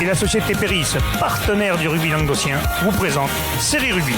et la société Péris, partenaire du rugby languedocien, vous présente Série Rugby.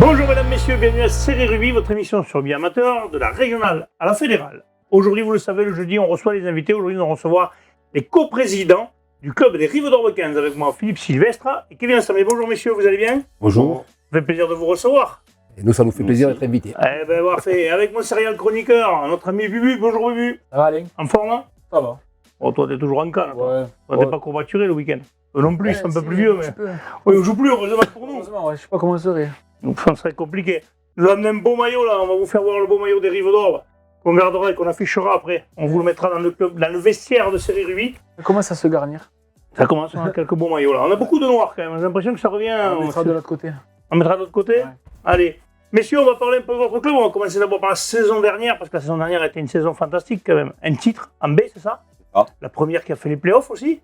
Bonjour mesdames, messieurs, bienvenue à Série Rugby, votre émission sur rugby amateur, de la régionale à la fédérale. Aujourd'hui, vous le savez, le jeudi, on reçoit les invités. Aujourd'hui, nous allons recevoir les coprésidents du club des Rives d'Orbe 15 avec moi, Philippe Sylvestre et Kevin Assamé. Bonjour messieurs, vous allez bien? Bonjour. Ça fait plaisir de vous recevoir. Et nous, ça nous fait plaisir d'être invités. Eh ben, parfait. Avec mon serial chroniqueur, notre ami Bubu. Bonjour Bubu. Ça va, Alain? En forme, hein? Ça va. Oh, toi, t'es toujours en canne. Ouais. Toi, t'es pas courbaturé le week-end. Non plus, c'est un peu plus vieux, mais. Peu. Oui, on joue plus, heureusement pour nous. Heureusement, ouais, je sais pas comment ça serait. Donc, ça serait compliqué. Je vous ai amené un beau maillot, là. On va vous faire voir le beau maillot des Rives d'Orbe, qu'on gardera et qu'on affichera après. On vous le mettra dans le club, dans le vestiaire de Série Rugby. Comment ça se garnir? Ça commence, on a quelques beaux maillots, là. On a beaucoup de noirs, quand même. J'ai l'impression que ça revient. On mettra de l'autre côté. On mettra de l'autre côté? Ouais. Allez. Messieurs, on va parler un peu de votre club. On va commencer d'abord par la saison dernière, parce que la saison dernière a été une saison fantastique, quand même. Un titre en B, c'est ça? Ah. La première qui a fait les playoffs aussi?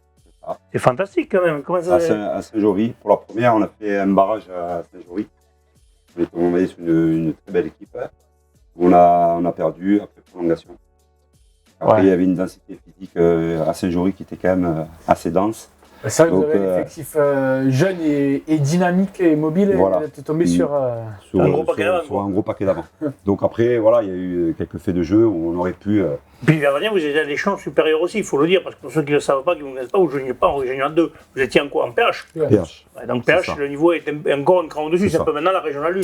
Ah. C'est fantastique, quand même. Comment ça À Saint-Jory. Pour la première, on a fait un barrage à Saint-Jory. On est sur une très belle équipe. On a perdu après prolongation. Après, il y avait une densité physique à Saint-Jory qui était quand même assez dense. C'est vrai que vous Donc, avez un effectif jeune et dynamique et mobile. Voilà. Et tu es tombé sur. Un gros paquet d'avant, quoi. Un gros paquet d'avant. Donc après, voilà, il y a eu quelques faits de jeu où on aurait pu... Puis l'hiver dernier, vous étiez à l'échelon supérieur aussi, il faut le dire, parce que pour ceux qui ne le savent pas, qui ne vous connaissent pas, vous ne jouiez pas en régional 2. Vous étiez en quoi? En PH? PH. Ouais, donc PH, le niveau est encore un cran au-dessus, c'est un peu maintenant la régionale 1.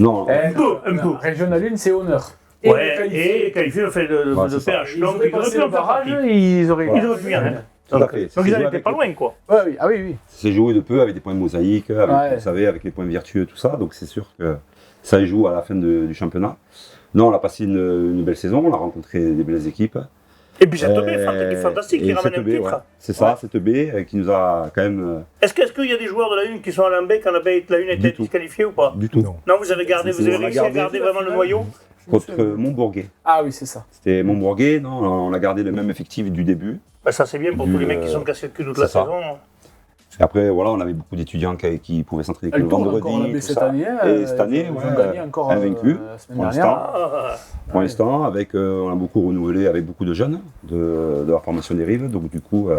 Non, Un peu. Régional 1, c'est honneur. Et qualifié le fait de PH. Ils Donc auraient ils auraient passé pu le en faire barrage, partie. ils auraient pu gagner. Tout à Donc fait. ils n'en étaient pas loin, quoi. Ouais, oui. Ah oui, oui. C'est joué de peu avec des points mosaïques, avec, vous savez, avec les points vertueux, tout ça. Donc c'est sûr que ça joue à la fin du championnat. Non, on a passé une belle saison, on a rencontré des belles équipes. Et puis cette B est fantastique, qui ramène un titre. Ouais. C'est ça, cette B qui nous a quand même... Est-ce qu'il y a des joueurs de la 1 qui sont à la B quand la 1 a été disqualifiée ou pas? Du tout. Non, vous avez réussi à garder vraiment le noyau? Contre Montbourguet. Ah oui, c'est ça. C'était Montbourguet, non, on a gardé le même effectif du début. Bah ça c'est bien pour tous les mecs qui sont cassés le cul toute la saison. Et après, voilà, on avait beaucoup d'étudiants qui pouvaient s'entraîner que le vendredi. Cette année, et cette année, ils ont gagné encore invaincu la semaine dernière. Pour l'instant, on a beaucoup renouvelé avec beaucoup de jeunes de la formation des Rives. Donc du coup,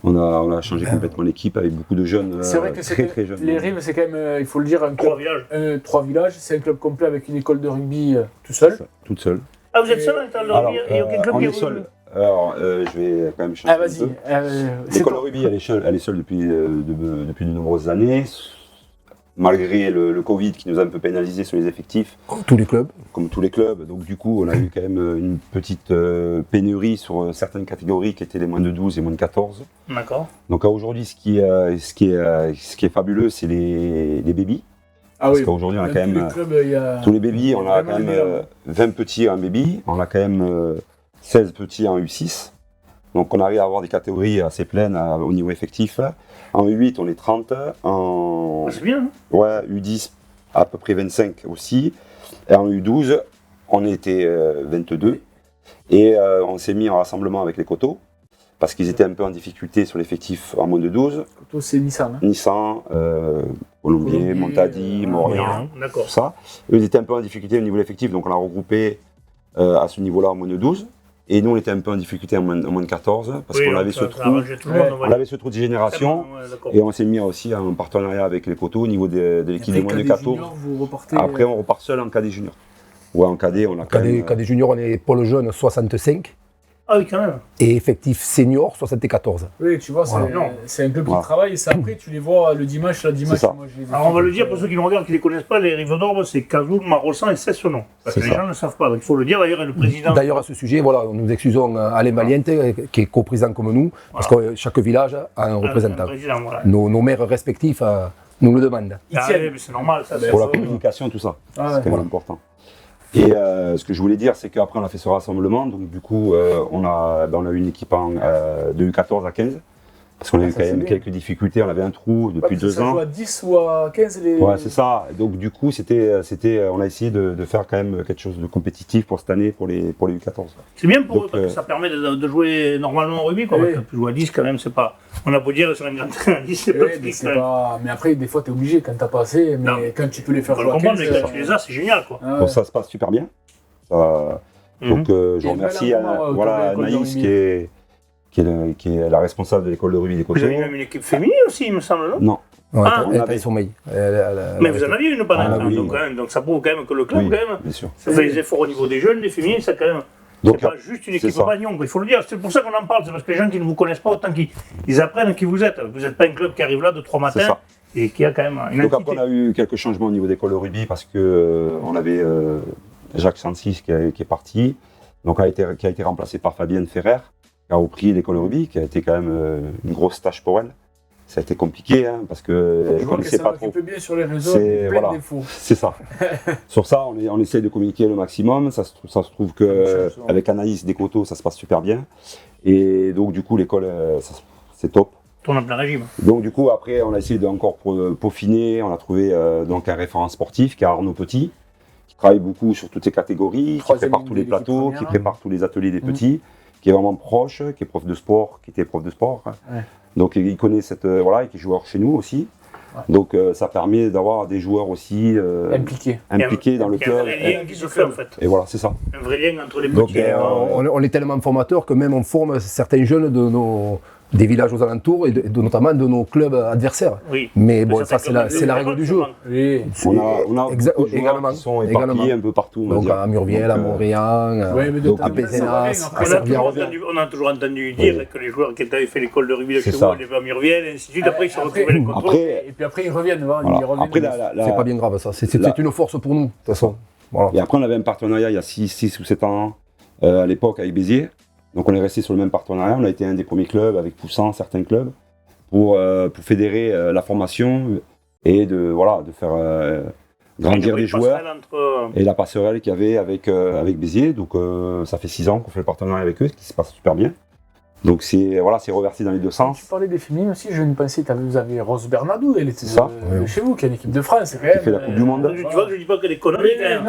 on a changé complètement l'équipe avec beaucoup de jeunes. C'est vrai que très jeunes. Les Rives, c'est quand même, il faut le dire, un club, 3 villages. 3 villages. C'est un club complet avec une école de rugby tout seul. Toute seule. Ah, vous êtes seul dans le rugby? Il n'y a aucun club on qui est seul. Alors, je vais quand même changer un peu. L'école de rugby, elle est seule depuis de nombreuses années. Malgré le Covid qui nous a un peu pénalisé sur les effectifs. Comme tous les clubs. Comme tous les clubs. Donc du coup, on a eu quand même une petite pénurie sur certaines catégories qui étaient les moins de 12 et moins de 14. D'accord. Donc aujourd'hui, ce qui est fabuleux, c'est les bébés. Parce qu'aujourd'hui, on a quand même tous les bébés, on a quand même 20 petits en baby, on a quand même 16 petits en U6. Donc on arrive à avoir des catégories assez pleines au niveau effectif. En U8, on est 30. C'est bien, hein? Ouais, U10, à peu près 25 aussi. Et en U12, on était 22. Et on s'est mis en rassemblement avec les Coteaux, parce qu'ils étaient un peu en difficulté sur l'effectif en moins de 12. Coteaux, c'est Nissan. Nissan, Colombier, Montadi, Morian, tout ça. Eux, ils étaient un peu en difficulté au niveau de l'effectif, donc on l'a regroupé à ce niveau-là en moins de 12. Et nous, on était un peu en difficulté en moins de 14, parce qu'on avait ce trou de génération. Et on s'est mis aussi en partenariat avec les Coteaux au niveau de l'équipe des moins de 14. Après, on repart seul en cadet junior. Ouais, en cadet, on a cadet junior, on est Pôle jeune 65. Ah oui, quand même. Et effectif senior 74. Oui, tu vois, c'est un club qui travaille. Et ça, après, tu les vois le dimanche. Moi, alors, on va le dire pour ceux qui nous regardent, qui ne les connaissent pas, les Rives d'Orbe, c'est Cazoul, Marossan et Cessenon. Parce que les gens ne le savent pas. Donc, il faut le dire, d'ailleurs, et le président. D'ailleurs, à ce sujet, voilà, nous excusons Alain Valiente, qui est coprésident comme nous, parce que chaque village a un représentant. Nos maires respectifs nous le demandent. C'est normal, ça. Pour la communication, tout ça. C'est quand même important. Et ce que je voulais dire, c'est qu'après on a fait ce rassemblement, donc du coup on a eu une équipe de U14 à 15, Parce qu'on a eu quand même quelques difficultés, on avait un trou depuis 2 ans. Ça joue à 10 ou à 15 les... Ouais, c'est ça. Donc du coup, on a essayé de faire quand même quelque chose de compétitif pour cette année, pour les U14. C'est bien pour eux, parce que ça permet de jouer normalement au rugby. Quoi, parce que jouer à 10, quand même, c'est pas... On a beau dire sur un grand terrain à 10, c'est pas... Mais après, des fois, tu es obligé quand tu n'as pas assez, mais quand tu peux les faire jouer à 15... Mais quand tu les as, c'est génial. Quoi. Donc ça se passe super bien. Donc je remercie Anaïs qui est la responsable de l'école de rugby des Coteaux. Vous avez même une équipe féminine aussi, il me semble, non? Non. Elle était sommeil. Mais vous en aviez une pendant donc ça prouve quand même que le club, quand même, ça fait des efforts au niveau des jeunes, des féminines, ça quand même. C'est pas juste une équipe pagnon, il faut le dire. C'est pour ça qu'on en parle, c'est parce que les gens qui ne vous connaissent pas, autant qu'ils apprennent qui vous êtes. Vous n'êtes pas un club qui arrive là de 3 matins et qui a quand même une donc après, on a eu quelques changements au niveau de l'école de rugby parce qu'on avait Jacques Sansis qui est parti, donc qui a été remplacé par Fabienne Ferrer, qui a repris l'école de rugby, qui a été quand même une grosse tâche pour elle. Ça a été compliqué parce qu'elle ne connaissait pas trop. Bien sur les réseaux, plein de défauts. C'est ça. Sur ça, on essaie de communiquer le maximum. Ça se trouve qu'avec Anaïs des Coteaux, ça se passe super bien. Et donc, du coup, l'école, c'est top. Tourne en plein régime. Donc, du coup, après, on a essayé de encore peaufiner. On a trouvé donc un référent sportif qui est Arnaud Petit, qui travaille beaucoup sur toutes les catégories, qui prépare tous les plateaux, qui prépare tous les ateliers des petits, qui est vraiment proche, qui est prof de sport, qui était prof de sport. Ouais. Donc il connaît et qui est joueur chez nous aussi. Ouais. Donc ça permet d'avoir des joueurs aussi impliqués dans le club. Un vrai lien qui se fait en fait. Et voilà, c'est ça. Un vrai lien entre les petits. On est tellement formateurs que même on forme certains jeunes des villages aux alentours et notamment de nos clubs adversaires. Oui. Mais bon, ça c'est la règle du jeu. Oui. On a également qui sont éparpillés un peu partout. Donc à Murviel, à Montréal, à Pézenas, à Servières. On a toujours entendu dire que les joueurs qui avaient fait l'école de rugby de chez vous allaient à Murviel, et ainsi de suite. Après, ils se retrouvaient les contrôles. Et puis après, ils reviennent. C'est pas bien grave ça. C'est une force pour nous, de toute façon. Et après, on avait un partenariat il y a 6 ou 7 ans à l'époque avec Béziers. Donc on est resté sur le même partenariat, on a été un des premiers clubs avec poussant certains clubs pour fédérer la formation et de faire grandir les joueurs et la passerelle qu'il y avait avec Béziers. Donc ça fait 6 ans qu'on fait le partenariat avec eux, ce qui se passe super bien. Donc c'est reversé dans les deux sens. Tu parlais des féminines aussi, je ne pensais que vous avez Rose Bernadou, elle était chez vous, qui est une équipe de France. Qui fait la Coupe du Monde. Tu vois que je ne dis pas qu'elle est connerie quand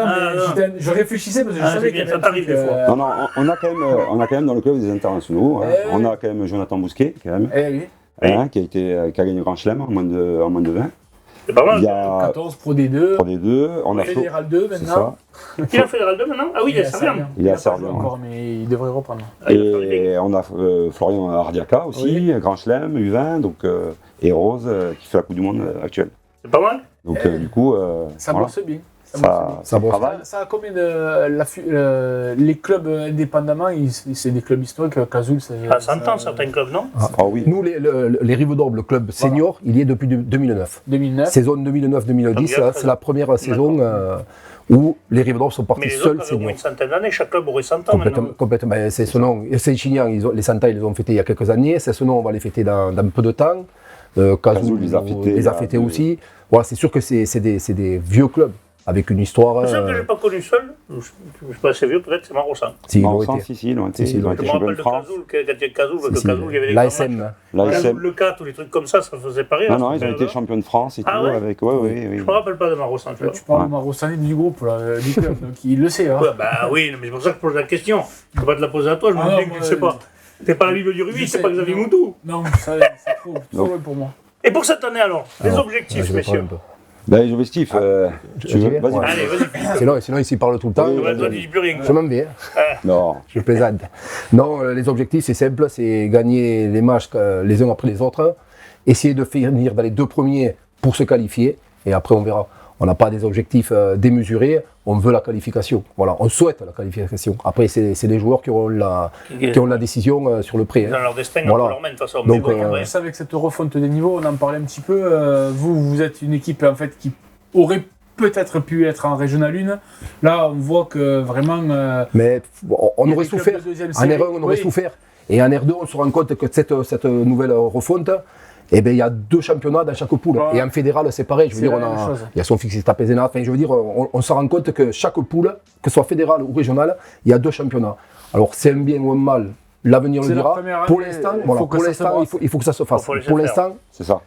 même. Je réfléchissais parce que je savais que ça t'arrive des fois. Non, on a quand même dans le club des internationaux. On a quand même Jonathan Bousquet, quand même, qui a gagné le Grand Chelem en moins de 20. C'est pas mal. Il y a 14 Pro D2. Pro D2. On a Fédéral 2 maintenant. Il est en Fédéral 2 maintenant? Ah oui, il est à Servières. Il est à Servières. Encore, mais il devrait reprendre. Et on a Florian Ardiaca aussi, Grand Chelem, U20, et Rose qui fait la Coupe du Monde actuelle. C'est pas mal. Donc du coup, ça bosse bien. Ça travaille. Ça a combien les clubs indépendamment, c'est des clubs historiques, Cazoul. Ça s'entend certains clubs, non? Oui. Nous, les Rives d'Orbe, le club senior, il y est depuis 2009. Saison 2009-2010, c'est la première saison où les Rives d'Orbe sont partis seuls seniors. Mais une centaine d'années, chaque club aurait 100 ans maintenant. Complètement. C'est ce nom. Saint-Chinian, les 100 ans, ils les ont fêtés il y a quelques années. C'est ce nom, on va les fêter dans peu de temps. Cazoul les a fêtés aussi. Voilà, c'est sûr que c'est des vieux clubs. Avec une histoire. C'est ça que je n'ai pas connu seul, je ne suis pas assez vieux, peut-être, c'est Marossan. Si, ils l'ont été champions de France. Quand il y a Cazoul, il y avait les l'ASM. Le 4 ou les trucs comme ça faisait pas rire. Non, ils ont été champions de France et tout. Oui. Je ne me rappelle pas de Marossan. Tu parles de Marossan du groupe, du club, donc il le sait. Bah oui, mais c'est pour ça que je pose la question. Je ne peux pas te la poser à toi, je me dis que tu ne sais pas. Tu n'es pas la Bible du rugby, c'est pas Xavier Moutou. Non, c'est trop pour moi. Et pour cette année alors, les objectifs, messieurs. Les objectifs, tu veux? Vas-y. Allez, vas-y. Sinon, il s'y parle tout le temps. Toi, tu dis plus rien. Je m'en vais. Non. Je plaisante. Non, les objectifs, c'est simple, c'est gagner les matchs les uns après les autres, essayer de finir dans les 2 premiers pour se qualifier, et après on verra. On n'a pas des objectifs démesurés, on veut la qualification. Voilà, on souhaite la qualification. Après, c'est les joueurs qui ont la décision sur le prêt. Dans leur destin, dans leur main, de toute façon. Donc, avec cette refonte des niveaux, on en parlait un petit peu. Vous êtes une équipe en fait qui aurait peut-être pu être en Régional 1. Là, on voit que vraiment. Mais on aurait souffert. En R1, on aurait souffert. Et en R2, on se rend compte que cette nouvelle refonte. Eh bien, il y a 2 championnats dans chaque poule. Ouais. Et en fédéral, c'est pareil. Je veux dire, il y a son fixe à Pézenas. Enfin, je veux dire, on se rend compte que chaque poule, que ce soit fédéral ou régional, il y a 2 championnats. Alors, c'est un bien ou un mal. l'avenir le C'est la dira. première Pour année, l'instant, il voilà, faut que pour ça l'instant, se il faut que ça se fasse. Faut laisser Pour faire. l'instant, C'est ça.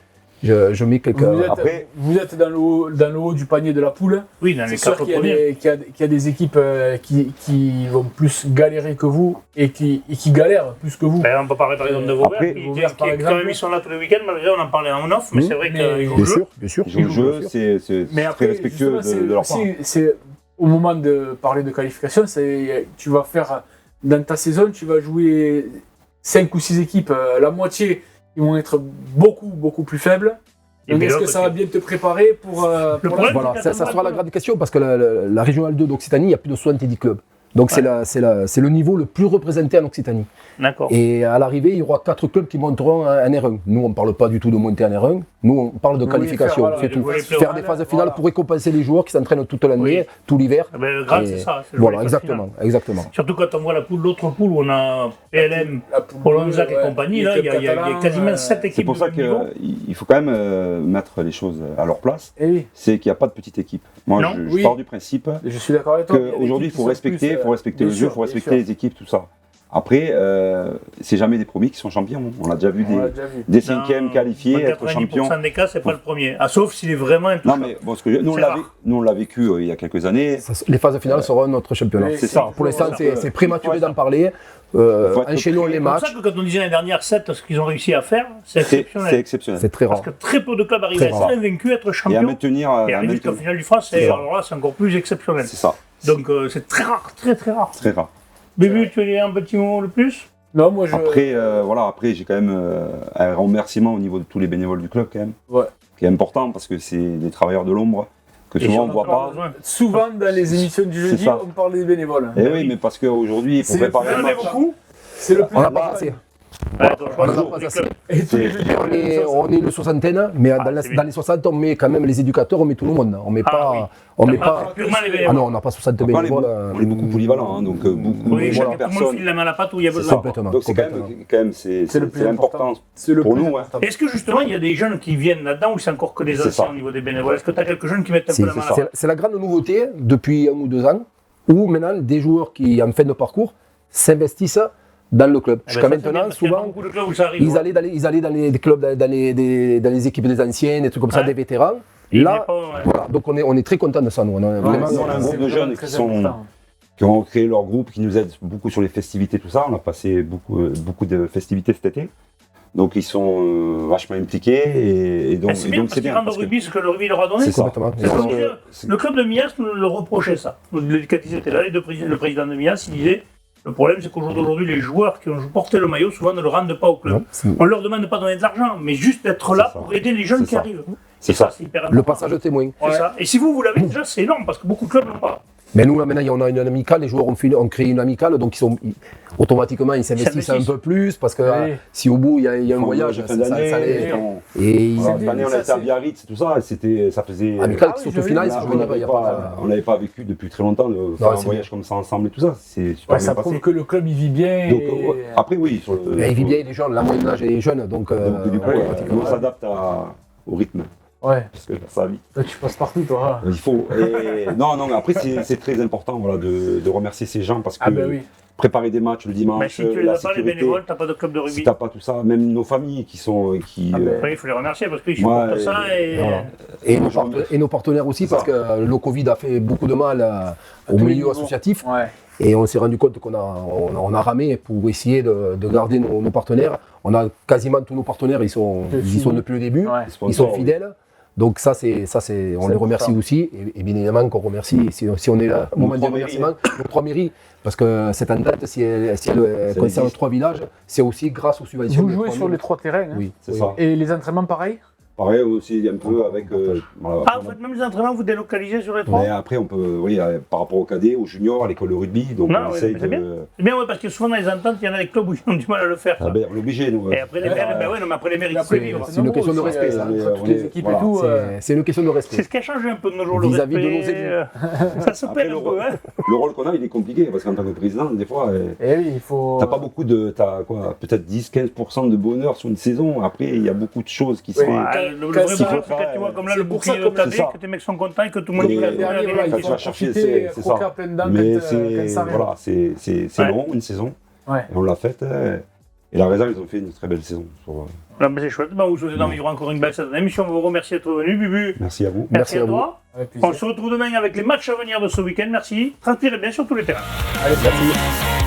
je mets quelques. Après- vous êtes dans le haut du panier de la poule. Oui, dans les C'est sûr 4 qu'il y a premiers. qu'il y a des équipes qui vont plus galérer que vous et qui galèrent plus que vous. Ben, on peut parler par exemple de Vauvert, Après, Vauvert, par quand exemple. même ils sont là tous les week-ends, malgré on en parlait en off, mais Mmh. c'est vrai Mais- qu'ils jouent Bien le jeu. sûr, bien sûr. Ils jouent le jeu, c'est Mais très après, respectueux justement, de leur part. c'est au moment de parler de qualification, tu vas faire dans ta saison, tu vas jouer 5 ou 6 équipes, la moitié ils vont être beaucoup plus faibles. Et Donc puis est-ce que l'autre, ça va bien te préparer pour problème, Voilà, ça sera la grande question parce que la régionale 2 d'Occitanie, il y a plus de 70 clubs. Donc c'est le niveau le plus représenté en Occitanie. D'accord. Et à l'arrivée, il y aura 4 clubs qui monteront en R1. Nous, on ne parle pas du tout de monter en R1. Nous, on parle de Vous voulez qualification, faire, voilà, c'est tout. vous voulez Faire des phases finales pour récompenser les joueurs qui s'entraînent toute l'année, Oui. tout l'hiver. Ah ben, le Graal, Et c'est ça. c'est le Voilà, volley exactement, exactement. Surtout quand on voit l'autre poule où on a PLM, la poule Polonzac bleue, et compagnie, là, il y a quasiment 7 C'est équipes pour ça de niveau. qu'il faut quand même mettre les choses à leur place. Et oui, C'est qu'il n'y a pas de petite équipe. Moi, Non, je oui. pars du principe je suis d'accord avec toi. qu'aujourd'hui, il faut respecter, le bien jeu, il sûr, faut respecter bien les équipes, tout ça. Après, c'est jamais des premiers qui sont champions. On a déjà vu sûr. On l'a déjà vu. des cinquièmes qualifiés Dans être champions. 90% des cas, c'est pas le premier. Ah, sauf s'il est vraiment Non, intouchable. mais bon, nous, C'est rare. on l'a vécu il y a quelques années. Les phases finales seront notre championnat. Oui, C'est ça. Pour l'instant, Voilà. c'est prématuré d'en parler. Faut être Enchaînons les C'est pour matchs. ça que quand on disait l'année dernière 7, ce qu'ils ont réussi à faire, c'est C'est exceptionnel. exceptionnel. C'est très Parce rare. que très peu de clubs arrivent Très à être rare. invaincus, être Et à champions. maintenir. Et arriver jusqu'au final du France, C'est ça. alors là, c'est encore plus exceptionnel. C'est ça. Donc c'est très rare, très rare. Très rare. Bébu, tu as un petit mot le plus? Non, moi je. Après, j'ai quand même un remerciement au niveau de tous les bénévoles du club, quand même. Ouais. Qui est important parce que c'est des travailleurs de l'ombre que Et souvent on j'en ne voit ai pas pas. besoin. Souvent dans les émissions du C'est jeudi, ça. on parle des bénévoles. Et oui, mais parce qu'aujourd'hui, pour C'est- préparer Vous le en avez match. beaucoup? C'est le plus On n'a pas important. assez. Ouais, attends, je crois On que n'a tous pas les assez. clubs. Et tous les C'est- jeudis, On est une soixantaine, mais Ah, c'est bien. dans les 60, on met quand même les éducateurs, on met tout le monde. On met Ah, pas. oui. On met Ah, pas. purement les Ah bénévoles. non, on n'a pas 60 Après, bénévoles. on est beaucoup polyvalents, hein, donc beaucoup Oui, de chaque tout le monde personnes. file la main à la pâte où il y a C'est besoin. ça. Complètement, Donc c'est quand même C'est le plus l'important. important. C'est le Pour plus nous, important. Est-ce que justement il y a des jeunes qui viennent là-dedans ou c'est encore que des C'est anciens ça. au niveau des bénévoles? Est-ce que tu as quelques jeunes qui mettent un C'est peu la main à la pâte? c'est la grande nouveauté depuis 1 ou 2 ans, où maintenant des joueurs qui, en fin de parcours, s'investissent dans le club. Eh ben, Jusqu'à ça, c'est bien, maintenant, parce qu'il y a souvent, beaucoup de clubs où ça arrive. ils allaient dans les clubs, dans les équipes des anciens, des trucs comme ça, Ouais. des vétérans. Il Là, n'est pas- ouais. voilà, donc on est très content de ça, nous. On a vraiment, on a un groupe de jeunes très qui sont- important. Qui ont créé leur groupe, qui nous aident beaucoup sur les festivités, tout ça. On a passé beaucoup de festivités cet été. Donc ils sont vachement impliqués et donc Ben, c'est bien parce c'est qu'ils bien. rendent au parce que- rugby ce que le rugby leur a donné. C'est ça. Complètement. C'est ce qu'on Parce disait. que c'est- Le club de Mias nous le reprochait ça. L'éducatif était là, le président de Mias, il disait le problème c'est qu'aujourd'hui les joueurs qui ont porté le maillot souvent ne le rendent pas au club. Non, c'est- On leur demande de pas donner de l'argent, mais juste d'être là C'est ça. pour aider les jeunes C'est qui ça. arrivent. C'est Et ça, ça. c'est hyper Le important. passage de témoin. C'est ça. Et si vous l'avez déjà, c'est énorme parce que beaucoup de clubs l'ont pas. Mais nous, là, maintenant, on a une amicale, les joueurs ont créé une amicale, donc automatiquement, ils s'investissent un s'investissent. peu plus, parce que Oui. si au bout, il y a un Ils font voyage, de ça fin d'année, les- on- Et ils voilà, ont cette année, on a été à Biarritz, tout ça, ça faisait. amical Ah qui oui, sont au j'ai final, vu, ils là, se On joignent pas, il y n'avait a pas- on n'avait pas vécu depuis très longtemps de faire un c'est voyage comme ça ensemble et tout ça. C'est super Ouais, ça bien prouve passé. que le club il vit bien. Donc, et- après, oui. Sur le, Mais il vit bien, il est jeune, la moyenne d'âge est jeune, donc du coup, pratiquement. on s'adapte au rythme, Ouais, parce que sa vie. toi, tu passes partout toi. Il faut. Et non, non, mais après, c'est très important voilà, de remercier ces gens parce que Ah ben oui. préparer des matchs le Mais dimanche, si tu les la as pas, les sécurité, bénévoles, t'as pas de club de si rugby. t'as pas tout ça, même nos familles qui sont. Ah ben, Oui, il faut les remercier parce qu'ils supportent Ouais, ça et. Voilà. Et nos partenaires aussi, parce que le Covid a fait beaucoup de mal au tous les milieu niveaux. associatif. Ouais. Et on s'est rendu compte on a ramé pour essayer de garder nos partenaires. On a quasiment tous nos partenaires, ils y sont depuis le début. Ouais. Ils sont fidèles. Donc ça, on les remercie important. aussi. Et bien évidemment qu'on remercie, si on est là au moment du trois remerciement, nos 3 mairies. Parce que cette entente, si elle concerne existe. 3 villages, c'est aussi grâce aux subventions. Vous des jouez 3 sur les mairies. 3 terrains. Hein. Oui, C'est oui. ça. Et les entraînements pareil. Pareil aussi un peu avec. Voilà. Ah, vous faites même les entraînements, vous délocalisez sur les trois? Mais après, on peut, oui, par rapport au cadet, au junior, à l'école de rugby, donc Non, on oui, essaye mais c'est bien. de. C'est bien, ouais, parce que souvent dans les ententes, il y en a des clubs où ils ont du mal à le faire. Ah ça. ben, on est obligé, nous. Et après les maires, ben ouais, non, mais après les maires, ils Après, peuvent vivre. c'est une question de respect, ça. Entre toutes les équipes Voilà, et tout. C'est une question de C'est respect. ce qui a changé un peu de nos jours, le Vis-à-vis de respect. nos élus. Ça se Après, perd le un peu, hein. Le rôle qu'on a, il est compliqué, parce qu'en tant que président, des fois, Et oui, il faut. t'as pas beaucoup de. T'as quoi, peut-être 10-15% de bonheur sur une saison. Après, il y a beaucoup de choses qui sont. Oui. Ouais, le Quand vrai ça- bonheur, c'est quand tu vois comme là le c'est pour ça bouclier de comme- ta c'est ça. que tes mecs sont contents et que tout le monde Et dit Dernier, voilà, Quand il tu faut vas chercher, profiter, c'est croquer ça. à pleines dents Mais quand ça arrive. voilà, c'est Ouais. long, une saison. Ouais. Et on l'a faite. Et la Raison, ils ont fait une très belle saison. Ah, c'est chouette. Vous souhaitez d'en vivre encore une belle saison d'émission. On vous remercie d'être venu, Bubu. Merci à vous. Merci à toi. Avec plaisir. On se retrouve demain avec les matchs à venir de ce week-end. Merci. Transpirez bien sur tous les terrains. Allez, merci.